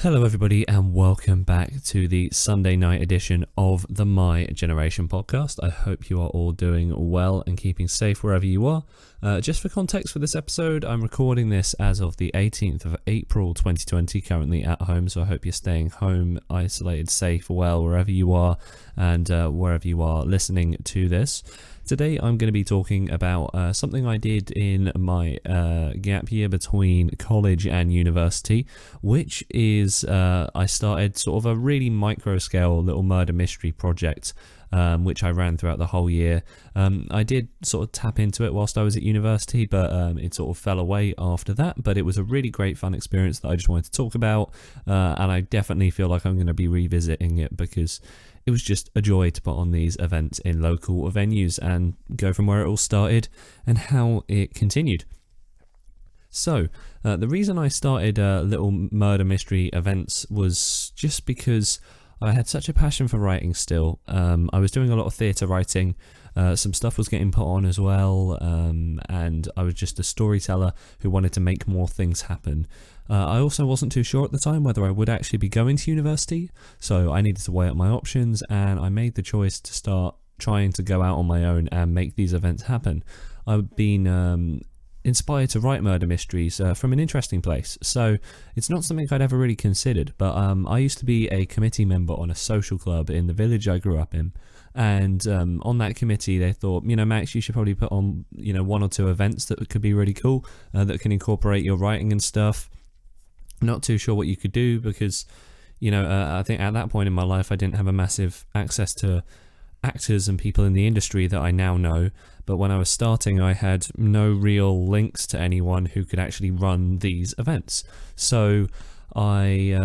Hello everybody and welcome back to the Sunday night edition of the My Generation podcast. I hope you are all doing well and keeping safe wherever you are. Just for context for this episode, I'm recording this as of the 18th of April 2020, currently at home, so I hope you're staying home, isolated, safe, well, wherever you are and wherever you are listening to this. Today I'm going to be talking about something I did in my gap year between college and university, which is I started sort of a really micro scale little murder mystery project, which I ran throughout the whole year. I did sort of tap into it whilst I was at university, but it sort of fell away after that. But it was a really great fun experience that I just wanted to talk about, and I definitely feel like I'm going to be revisiting it because it was just a joy to put on these events in local venues and go from where it all started and how it continued. So, the reason I started little murder mystery events was just because I had such a passion for writing still. I was doing a lot of theatre writing, some stuff was getting put on as well, and I was just a storyteller who wanted to make more things happen. I also wasn't too sure at the time whether I would actually be going to university, so I needed to weigh up my options, and I made the choice to start trying to go out on my own and make these events happen. I've been inspired to write murder mysteries from an interesting place, so it's not something I'd ever really considered, but I used to be a committee member on a social club in the village I grew up in, and on that committee they thought, Max, you should probably put on one or two events that could be really cool, that can incorporate your writing and stuff. Not too sure what you could do because I think at that point in my life I didn't have a massive access to actors and people in the industry that I now know, but when I was starting I had no real links to anyone who could actually run these events. So I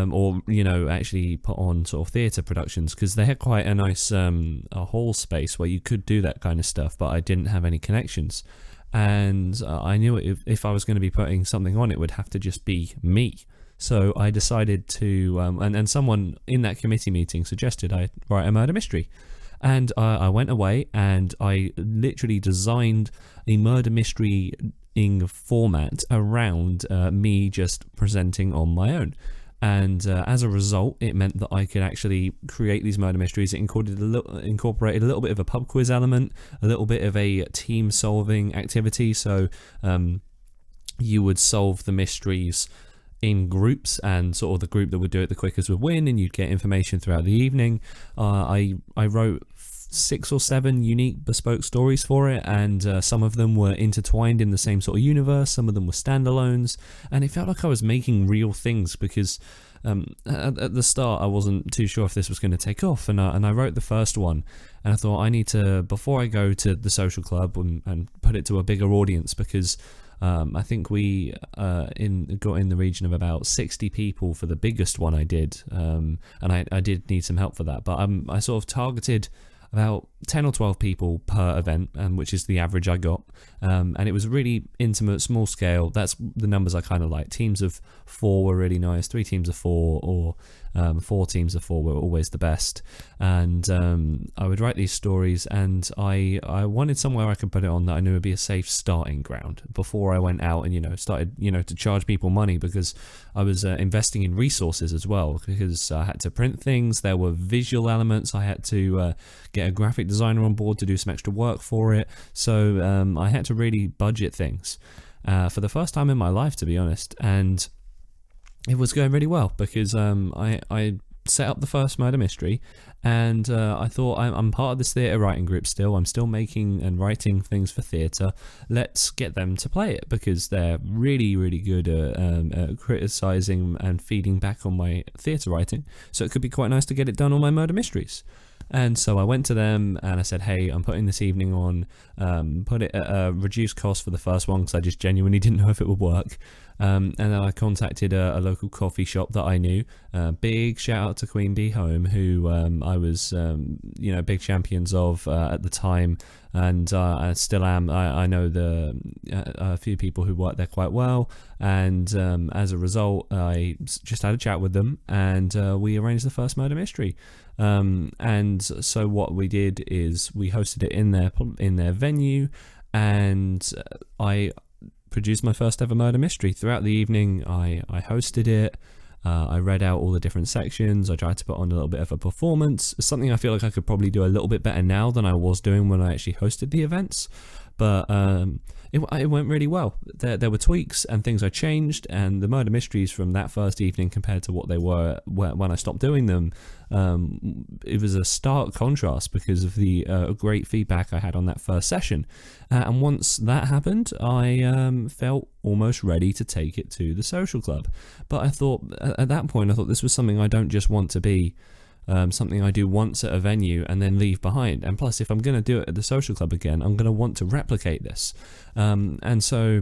actually put on sort of theatre productions because they had quite a nice a hall space where you could do that kind of stuff, but I didn't have any connections, and I knew if I was going to be putting something on, it would have to just be me. So I decided to, and someone in that committee meeting suggested I write a murder mystery. And I went away and I literally designed a murder mystery in format around me just presenting on my own. And as a result, it meant that I could actually create these murder mysteries. It incorporated a little bit of a pub quiz element, a little bit of a team solving activity. So you would solve the mysteries in groups, and sort of the group that would do it the quickest would win, and you'd get information throughout the evening. I wrote 6 or 7 unique bespoke stories for it, and some of them were intertwined in the same sort of universe, some of them were standalones, and it felt like I was making real things because at the start I wasn't too sure if this was going to take off, and I wrote the first one and I thought I need to, before I go to the social club and put it to a bigger audience, because I think we got in the region of about 60 people for the biggest one I did, and I did need some help for that, but I sort of targeted about 10 or 12 people per event, which is the average I got, and it was really intimate, small scale. That's the numbers I kind of like. Teams of 4 were really nice, 3 teams of 4, or 4 teams of 4 were always the best. And I would write these stories, and I wanted somewhere I could put it on that I knew would be a safe starting ground before I went out and started to charge people money, because I was investing in resources as well, because I had to print things. There were visual elements. I had to get a graphic designer on board to do some extra work for it. So I had to really budget things for the first time in my life, to be honest, and it was going really well because I set up the first murder mystery, and I thought, I'm part of this theatre writing group still. I'm still making and writing things for theatre. Let's get them to play it, because they're really, really good at criticising and feeding back on my theatre writing. So it could be quite nice to get it done on my murder mysteries. And so I went to them and I said, hey, I'm putting this evening on, put it at a reduced cost for the first one because I just genuinely didn't know if it would work. And then I contacted a local coffee shop that I knew. Big shout out to Queen Bee Home, who I was, big champions of at the time, and I still am. I know a few people who work there quite well, and as a result, I just had a chat with them, and we arranged the first murder mystery. And so what we did is we hosted it in their venue, and I produced my first ever murder mystery. Throughout the evening, I hosted it. I read out all the different sections. I tried to put on a little bit of a performance, something I feel like I could probably do a little bit better now than I was doing when I actually hosted the events. But it went really well. There were tweaks and things I changed, and the murder mysteries from that first evening compared to what they were when I stopped doing them, it was a stark contrast because of the great feedback I had on that first session. And once that happened, I felt almost ready to take it to the social club. But I thought, at that point, this was something I don't just want to be. Something I do once at a venue and then leave behind. And plus, if I'm going to do it at the social club again, I'm going to want to replicate this. And so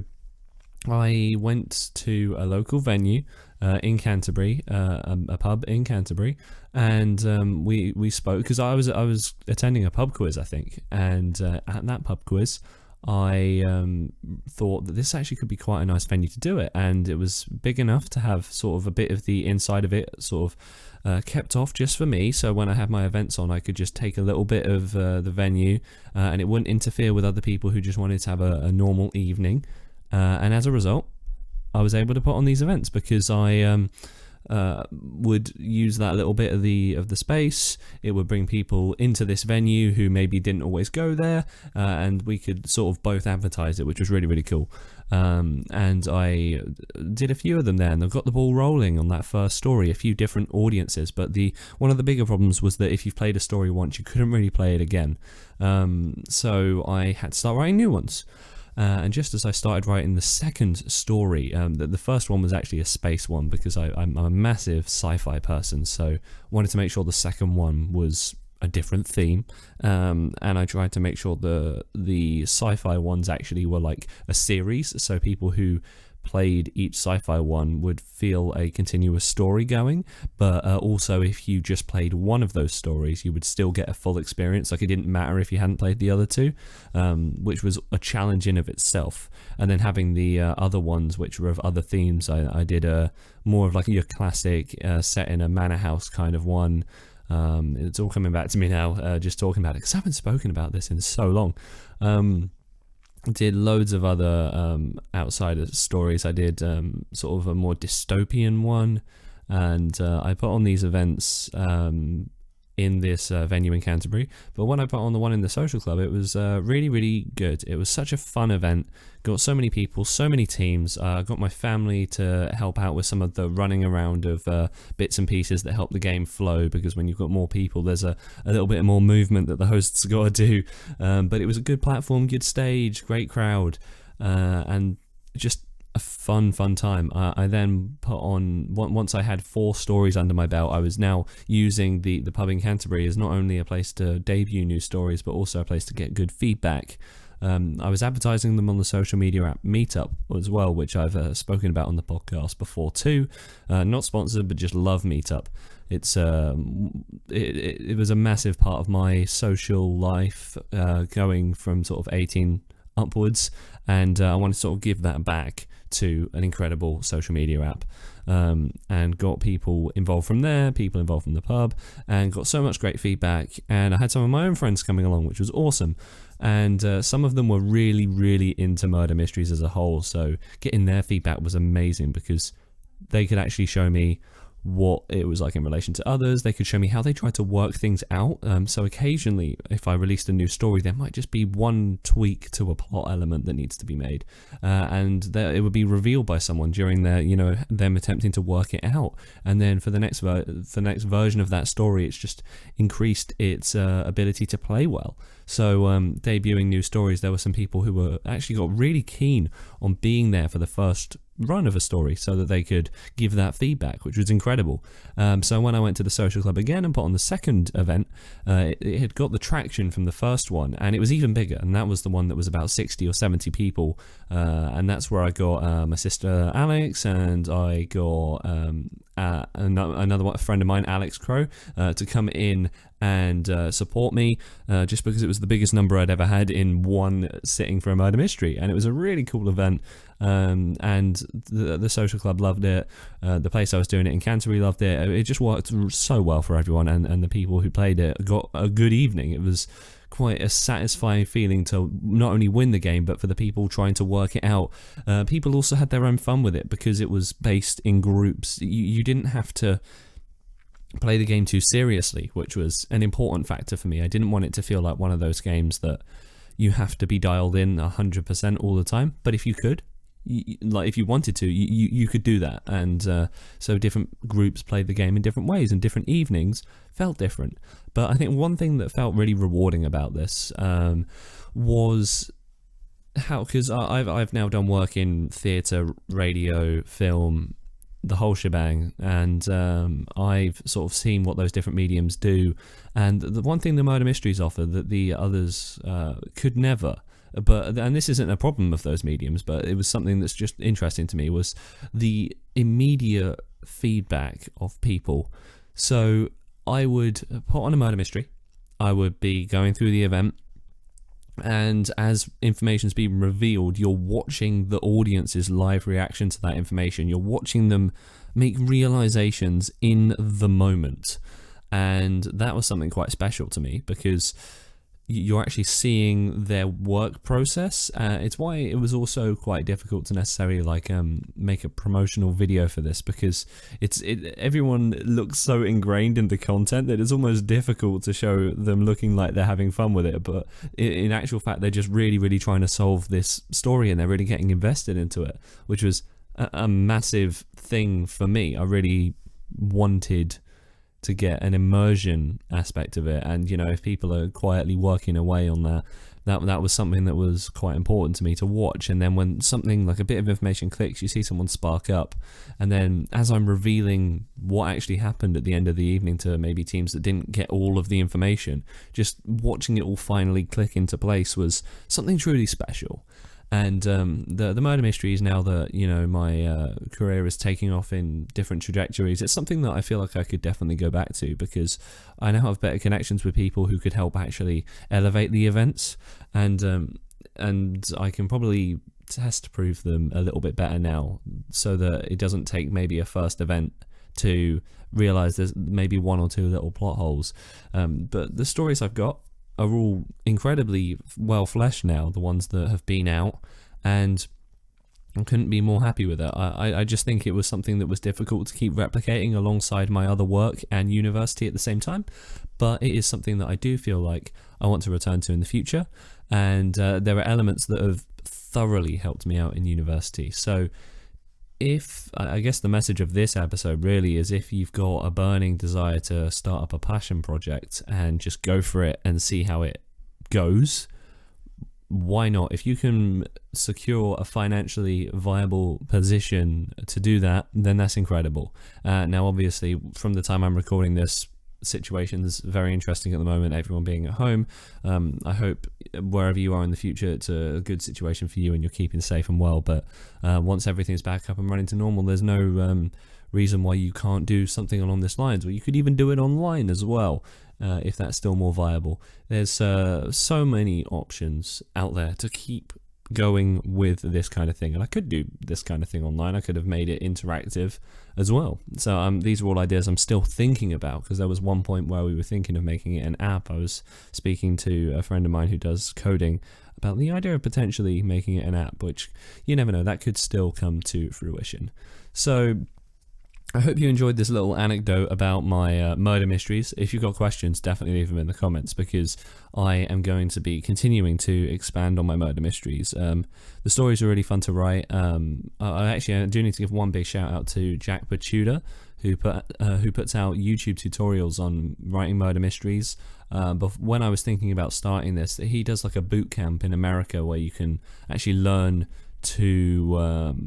I went to a local venue in Canterbury, a pub in Canterbury, and we spoke because I was attending a pub quiz, I think, and at that pub quiz, I thought that this actually could be quite a nice venue to do it, and it was big enough to have sort of a bit of the inside of it sort of kept off just for me, so when I had my events on I could just take a little bit of the venue and it wouldn't interfere with other people who just wanted to have a normal evening, and as a result I was able to put on these events because I would use that little bit of the space. It would bring people into this venue who maybe didn't always go there, and we could sort of both advertise it, which was really, really cool. And I did a few of them there, and I got the ball rolling on that first story, a few different audiences. But one of the bigger problems was that if you've played a story once, you couldn't really play it again. So I had to start writing new ones. And just as I started writing the second story, the first one was actually a space one because I'm a massive sci-fi person, so wanted to make sure the second one was a different theme, and I tried to make sure the sci-fi ones actually were like a series, so people who played each sci-fi one would feel a continuous story going, but also if you just played one of those stories you would still get a full experience. Like it didn't matter if you hadn't played the other two, which was a challenge in of itself. And then having the other ones which were of other themes, I did more of like your classic set in a manor house kind of one. It's all coming back to me now, just talking about it because I haven't spoken about this in so long. Did loads of other outsider stories. I did sort of a more dystopian one, and I put on these events in this venue in Canterbury. But when I put on the one in the social club, it was really, really good. It was such a fun event. Got so many people, so many teams. Got my family to help out with some of the running around of bits and pieces that help the game flow, because when you've got more people, there's a little bit more movement that the hosts got to do. But it was a good platform, good stage, great crowd, and just a fun time. I then put on, once I had 4 stories under my belt, I was now using the pub in Canterbury as not only a place to debut new stories, but also a place to get good feedback. I was advertising them on the social media app Meetup as well, which I've spoken about on the podcast before too. Not sponsored, but just love Meetup. It's it was a massive part of my social life, going from sort of 18 upwards, and I want to sort of give that back to an incredible social media app, and got people involved from there, people involved from the pub, and got so much great feedback. And I had some of my own friends coming along, which was awesome, and some of them were really, really into murder mysteries as a whole, so getting their feedback was amazing because they could actually show me what it was like in relation to others. They could show me how they tried to work things out. So occasionally, if I released a new story, there might just be one tweak to a plot element that needs to be made, and it would be revealed by someone during them attempting to work it out. And then for the next version of that story, it's just increased its ability to play well. So debuting new stories, there were some people who were actually got really keen on being there for the first run of a story so that they could give that feedback, which was incredible. So when I went to the social club again and put on the second event, it had got the traction from the first one, and it was even bigger, and that was the one that was about 60 or 70 people, and that's where I got my sister Alex, and I got another friend of mine, Alex Crow, to come in and support me, just because it was the biggest number I'd ever had in one sitting for a murder mystery, and it was a really cool event. And the social club loved it. The place I was doing it in Canterbury loved it. It just worked so well for everyone, and the people who played it got a good evening. It was quite a satisfying feeling to not only win the game, but for the people trying to work it out. People also had their own fun with it because it was based in groups. You didn't have to play the game too seriously, which was an important factor for me. I didn't want it to feel like one of those games that you have to be dialed in 100% all the time, but if you could, like if you wanted to, you could do that. And so different groups played the game in different ways, and different evenings felt different. But I think one thing that felt really rewarding about this was how, because I've now done work in theatre, radio, film, the whole shebang, and I've sort of seen what those different mediums do. And the one thing the murder mysteries offer that the others could never, and this isn't a problem of those mediums, but it was something that's just interesting to me, was the immediate feedback of people. So I would put on a murder mystery, I would be going through the event, and as information's being revealed, you're watching the audience's live reaction to that information. You're watching them make realizations in the moment. And that was something quite special to me, because you're actually seeing their work process. It's why it was also quite difficult to necessarily make a promotional video for this, because everyone looks so ingrained in the content that it's almost difficult to show them looking like they're having fun with it. But in actual fact, they're just really, really trying to solve this story, and they're really getting invested into it, which was a massive thing for me. I really wanted to get an immersion aspect of it, and if people are quietly working away on that was something that was quite important to me to watch. And then when something like a bit of information clicks, you see someone spark up, and then as I'm revealing what actually happened at the end of the evening to maybe teams that didn't get all of the information, just watching it all finally click into place was something truly special. And the murder mysteries, now that my career is taking off in different trajectories, it's something that I feel like I could definitely go back to, because I now have better connections with people who could help actually elevate the events, and I can probably test prove them a little bit better now, so that it doesn't take maybe a first event to realize there's maybe one or two little plot holes. But the stories I've got are all incredibly well fleshed now, the ones that have been out, and I couldn't be more happy with it. I just think it was something that was difficult to keep replicating alongside my other work and university at the same time, but it is something that I do feel like I want to return to in the future. And there are elements that have thoroughly helped me out in university. So I guess the message of this episode really is, if you've got a burning desire to start up a passion project and just go for it and see how it goes, why not? If you can secure a financially viable position to do that, then that's incredible. Now, obviously, from the time I'm recording this, situation's very interesting at the moment, everyone being at home. I hope wherever you are in the future, it's a good situation for you and you're keeping safe and well. But once everything's back up and running to normal, there's no reason why you can't do something along this lines, or you could even do it online as well, if that's still more viable. There's so many options out there to keep going with this kind of thing, and I could do this kind of thing online. I could have made it interactive as well. So these are all ideas I'm still thinking about, because there was one point where we were thinking of making it an app. I was speaking to a friend of mine who does coding about the idea of potentially making it an app, which you never know, that could still come to fruition. So I hope you enjoyed this little anecdote about my murder mysteries. If you've got questions, definitely leave them in the comments, because I am going to be continuing to expand on my murder mysteries. The stories are really fun to write. I do need to give one big shout out to Jack Bachuda, who puts out YouTube tutorials on writing murder mysteries. But when I was thinking about starting this, he does like a boot camp in America where you can actually learn to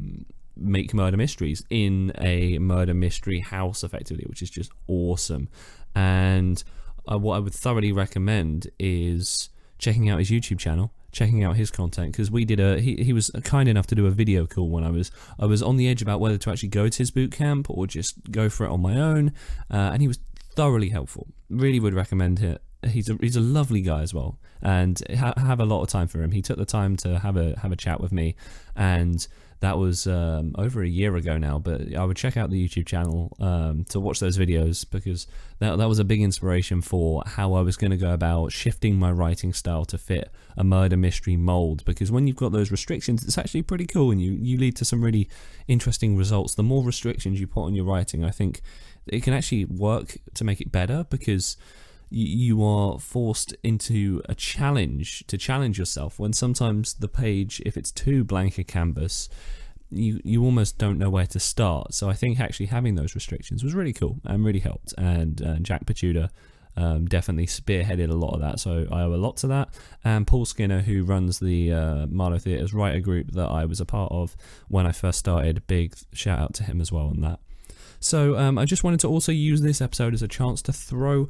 make murder mysteries in a murder mystery house effectively, which is just awesome. And what I would thoroughly recommend is checking out his YouTube channel, checking out his content, because we did he was kind enough to do a video call when I was on the edge about whether to actually go to his boot camp or just go for it on my own, and he was thoroughly helpful. Really would recommend it he's a lovely guy as well, and have a lot of time for him. He took the time to have a chat with me, and that was over a year ago now. But I would check out the YouTube channel to watch those videos, because that was a big inspiration for how I was going to go about shifting my writing style to fit a murder mystery mold. Because when you've got those restrictions, it's actually pretty cool, and you lead to some really interesting results. The more restrictions you put on your writing, I think it can actually work to make it better, because you are forced into a challenge to challenge yourself, when sometimes the page, if it's too blank a canvas, you almost don't know where to start. So I think actually having those restrictions was really cool and really helped, and Jack Pachuda definitely spearheaded a lot of that, so I owe a lot to that. And Paul Skinner, who runs the Marlow Theatre's writer group that I was a part of when I first started, big shout out to him as well on that. So I just wanted to also use this episode as a chance to throw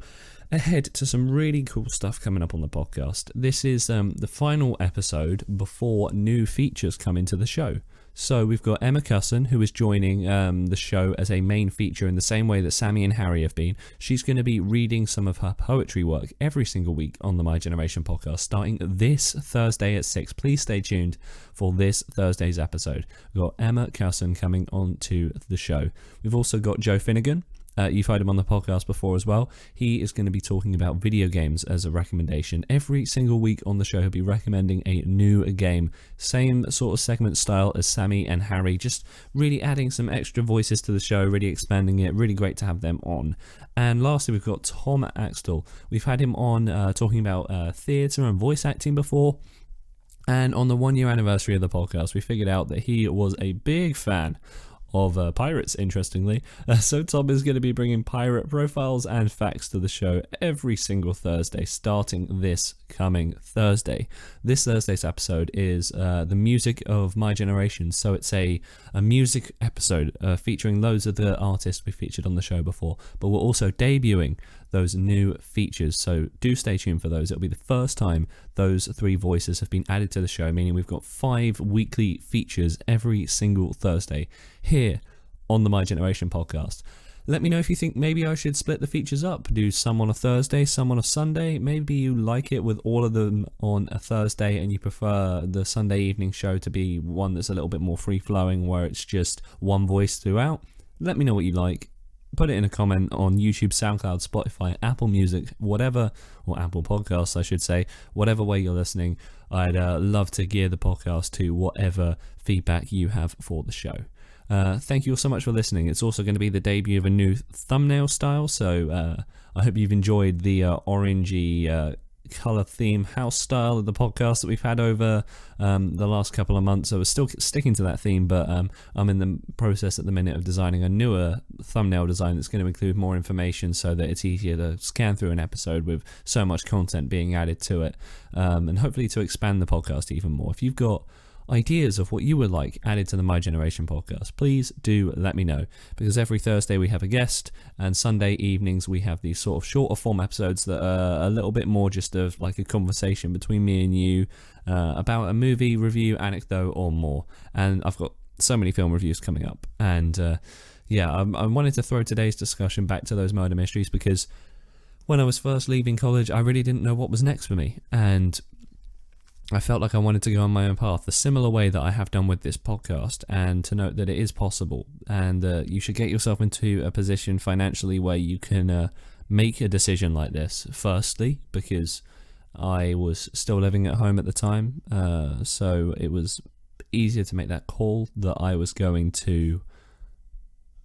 ahead to some really cool stuff coming up on the podcast. This is the final episode before new features come into the show. So we've got Emma Cusson, who is joining the show as a main feature in the same way that Sammy and Harry have been. She's going to be reading some of her poetry work every single week on the My Generation podcast, starting this Thursday at 6. Please stay tuned for this Thursday's episode. We've got Emma Cusson coming on to the show. We've also got Joe Finnigan. You've heard him on the podcast before as well. He is going to be talking about video games as a recommendation. Every single week on the show, he'll be recommending a new game. Same sort of segment style as Sammy and Harry, just really adding some extra voices to the show, really expanding it. Really great to have them on. And lastly, we've got Tom Axtell. We've had him on talking about theatre and voice acting before. And on the 1 year anniversary of the podcast, we figured out that he was a big fan of pirates, interestingly. So Tom is going to be bringing pirate profiles and facts to the show every single Thursday, starting this coming Thursday. This Thursday's episode is the music of my generation. So it's a music episode featuring loads of the artists we featured on the show before, but we're also debuting those new features, so do stay tuned for those. It'll be the first time those 3 voices have been added to the show, meaning we've got 5 weekly features every single Thursday here on the My Generation podcast. Let me know if you think maybe I should split the features up, do some on a Thursday, some on a Sunday. Maybe you like it with all of them on a Thursday and you prefer the Sunday evening show to be one that's a little bit more free-flowing, where it's just one voice throughout. Let me know what you like. Put it in a comment on YouTube, SoundCloud, Spotify, Apple Music, whatever, or Apple Podcasts, I should say, whatever way you're listening. I'd love to gear the podcast to whatever feedback you have for the show. Thank you all so much for listening. It's also going to be the debut of a new thumbnail style, so I hope you've enjoyed the orangey colour theme house style of the podcast that we've had over the last couple of months. So we're still sticking to that theme, but I'm in the process at the minute of designing a newer thumbnail design that's going to include more information so that it's easier to scan through an episode with so much content being added to it, and hopefully to expand the podcast even more. If you've got ideas of what you would like added to the My Generation podcast, please do let me know, because every Thursday we have a guest, and Sunday evenings we have these sort of shorter form episodes that are a little bit more just of like a conversation between me and you about a movie review, anecdote, or more. And I've got so many film reviews coming up, and I wanted to throw today's discussion back to those murder mysteries, because when I was first leaving college I really didn't know what was next for me, and I felt like I wanted to go on my own path, the similar way that I have done with this podcast, and to note that it is possible, and you should get yourself into a position financially where you can make a decision like this. Firstly, because I was still living at home at the time, so it was easier to make that call that I was going to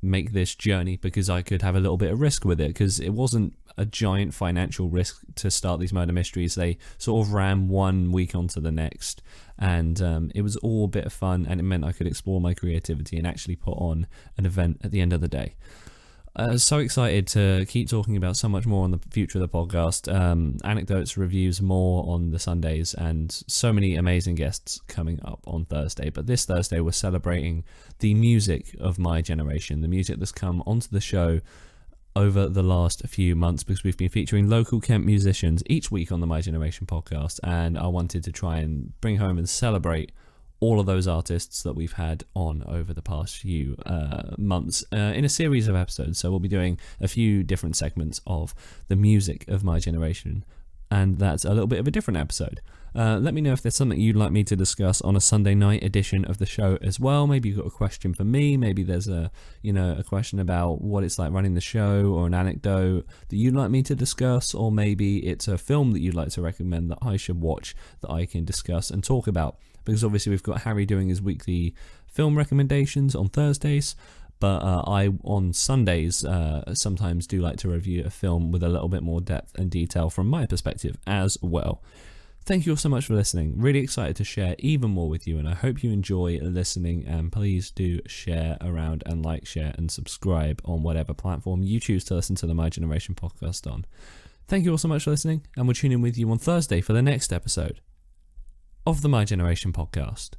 make this journey, because I could have a little bit of risk with it, because it wasn't a giant financial risk to start these murder mysteries. They sort of ran one week onto the next, and it was all a bit of fun, and it meant I could explore my creativity and actually put on an event at the end of the day. So excited to keep talking about so much more on the future of the podcast, anecdotes, reviews, more on the Sundays, and so many amazing guests coming up on Thursday. But this Thursday we're celebrating the music of my generation, the music that's come onto the show over the last few months, because we've been featuring local Kent musicians each week on the My Generation podcast, and I wanted to try and bring home and celebrate all of those artists that we've had on over the past few months in a series of episodes. So we'll be doing a few different segments of the music of my generation and that's a little bit of a different episode. Let me know if there's something you'd like me to discuss on a Sunday night edition of the show as well. Maybe you've got a question for me. Maybe there's a question about what it's like running the show, or an anecdote that you'd like me to discuss, or maybe it's a film that you'd like to recommend that I should watch that I can discuss and talk about. Because obviously we've got Harry doing his weekly film recommendations on Thursdays, but I on Sundays sometimes do like to review a film with a little bit more depth and detail from my perspective as well. Thank you all so much for listening. Really excited to share even more with you, and I hope you enjoy listening, and please do share around and like, share and subscribe on whatever platform you choose to listen to the My Generation podcast on. Thank you all so much for listening, and we'll tune in with you on Thursday for the next episode of the My Generation podcast.